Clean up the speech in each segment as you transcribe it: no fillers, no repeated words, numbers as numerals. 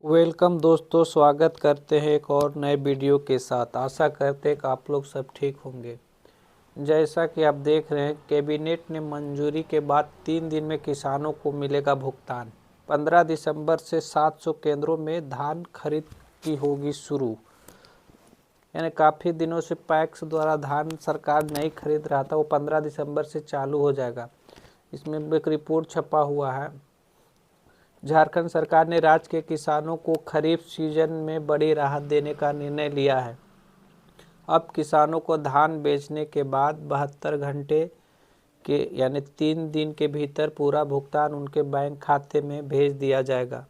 Welcome दोस्तों, स्वागत करते हैं एक और नए वीडियो के साथ। आशा करते हैं कि आप लोग सब ठीक होंगे। जैसा कि आप देख रहे हैं, कैबिनेट ने मंजूरी के बाद 3 दिन में किसानों को मिलेगा भुगतान। 15 दिसंबर से 700 केंद्रों में धान खरीद की होगी शुरू। यानी काफ़ी दिनों से पैक्स द्वारा धान सरकार नहीं खरीद रहा था, वो 15 दिसंबर से चालू हो जाएगा। इसमें एक रिपोर्ट छपा हुआ है। झारखंड सरकार ने राज्य के किसानों को खरीफ सीजन में बड़ी राहत देने का निर्णय लिया है। अब किसानों को धान बेचने के बाद 72 घंटे के यानी 3 दिन के भीतर पूरा भुगतान उनके बैंक खाते में भेज दिया जाएगा।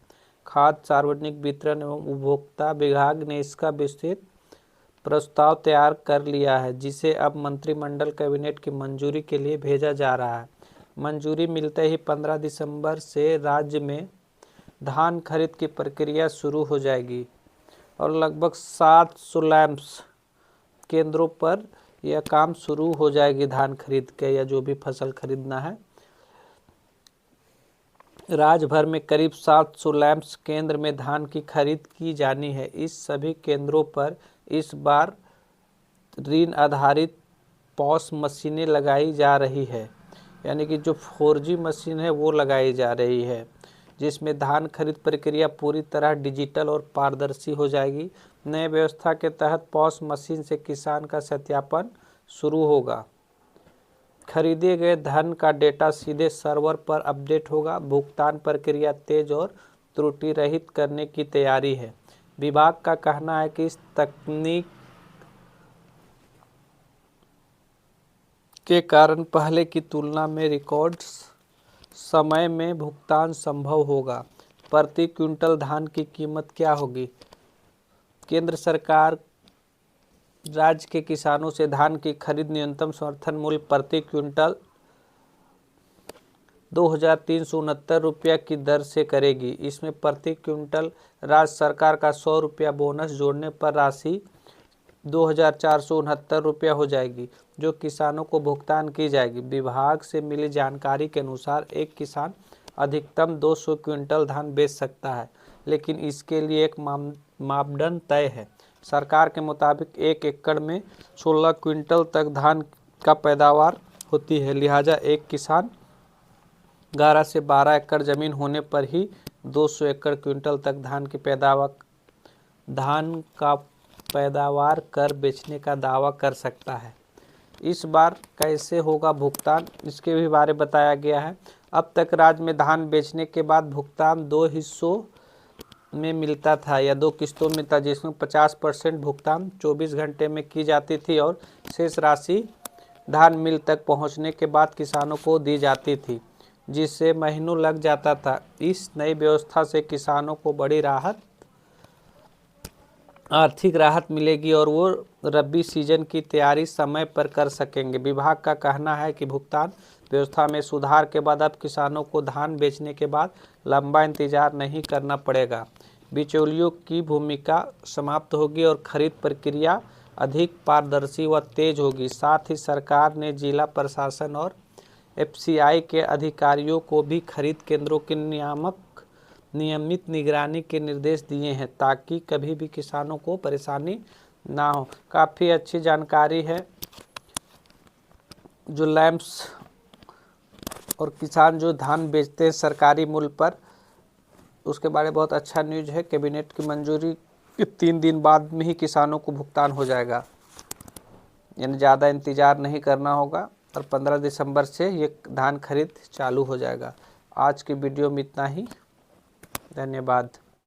खाद्य सार्वजनिक वितरण एवं उपभोक्ता विभाग ने इसका विस्तृत प्रस्ताव तैयार कर लिया है, जिसे अब मंत्रिमंडल कैबिनेट की मंजूरी के लिए भेजा जा रहा है। मंजूरी मिलते ही 15 दिसंबर से राज्य में धान खरीद की प्रक्रिया शुरू हो जाएगी और लगभग 700 लैंप्स केंद्रों पर यह काम शुरू हो जाएगी। धान खरीद के या जो भी फसल खरीदना है, राज्य भर में करीब 700 लैंप्स केंद्र में धान की खरीद की जानी है। इस सभी केंद्रों पर इस बार ऋण आधारित पॉस मशीनें लगाई जा रही है, यानी कि जो 4G मशीन है वो लगाई जा रही है, जिसमें धान खरीद प्रक्रिया पूरी तरह डिजिटल और पारदर्शी हो जाएगी। नए व्यवस्था के तहत पॉस मशीन से किसान का सत्यापन शुरू होगा। खरीदे गए धन का डेटा सीधे सर्वर पर अपडेट होगा। भुगतान प्रक्रिया तेज और त्रुटि रहित करने की तैयारी है। विभाग का कहना है कि इस तकनीक के कारण पहले की तुलना में रिकॉर्ड समय में भुगतान संभव होगा। प्रति क्विंटल धान की कीमत क्या होगी? केंद्र सरकार राज्य के किसानों से धान की खरीद न्यूनतम समर्थन मूल्य प्रति क्विंटल 2,369 रुपया की दर से करेगी। इसमें प्रति क्विंटल राज्य सरकार का 100 रुपया बोनस जोड़ने पर राशि 2,469 रुपया हो जाएगी, जो किसानों को भुगतान की जाएगी। विभाग से मिली जानकारी के अनुसार एक किसान अधिकतम 200 क्विंटल धान बेच सकता है, लेकिन इसके लिए एक मापदंड तय है। सरकार के मुताबिक 1 एकड़ में 16 क्विंटल तक धान का पैदावार होती है, लिहाजा एक किसान 11 से 12 एकड़ जमीन होने पर ही 200 एकड़ क्विंटल तक धान का पैदावार कर बेचने का दावा कर सकता है। इस बार कैसे होगा भुगतान, इसके भी बारे में बताया गया है। अब तक राज्य में धान बेचने के बाद भुगतान 2 हिस्सों में मिलता था या 2 किस्तों में था, जिसमें 50% भुगतान 24 घंटे में की जाती थी और शेष राशि धान मिल तक पहुंचने के बाद किसानों को दी जाती थी, जिससे महीनों लग जाता था। इस नई व्यवस्था से किसानों को बड़ी आर्थिक राहत मिलेगी और वो रबी सीजन की तैयारी समय पर कर सकेंगे। विभाग का कहना है कि भुगतान व्यवस्था में सुधार के बाद अब किसानों को धान बेचने के बाद लंबा इंतजार नहीं करना पड़ेगा। बिचौलियों की भूमिका समाप्त होगी और खरीद प्रक्रिया अधिक पारदर्शी व तेज होगी। साथ ही सरकार ने जिला प्रशासन और FCI के अधिकारियों को भी खरीद केंद्रों की नियमित निगरानी के निर्देश दिए हैं, ताकि कभी भी किसानों को परेशानी ना हो। काफ़ी अच्छी जानकारी है। जो लैंप्स और किसान जो धान बेचते हैं सरकारी मूल्य पर, उसके बारे में बहुत अच्छा न्यूज़ है। कैबिनेट की मंजूरी के 3 दिन बाद में ही किसानों को भुगतान हो जाएगा, यानी ज़्यादा इंतज़ार नहीं करना होगा और 15 दिसंबर से ये धान खरीद चालू हो जाएगा। आज की वीडियो में इतना ही। धन्यवाद।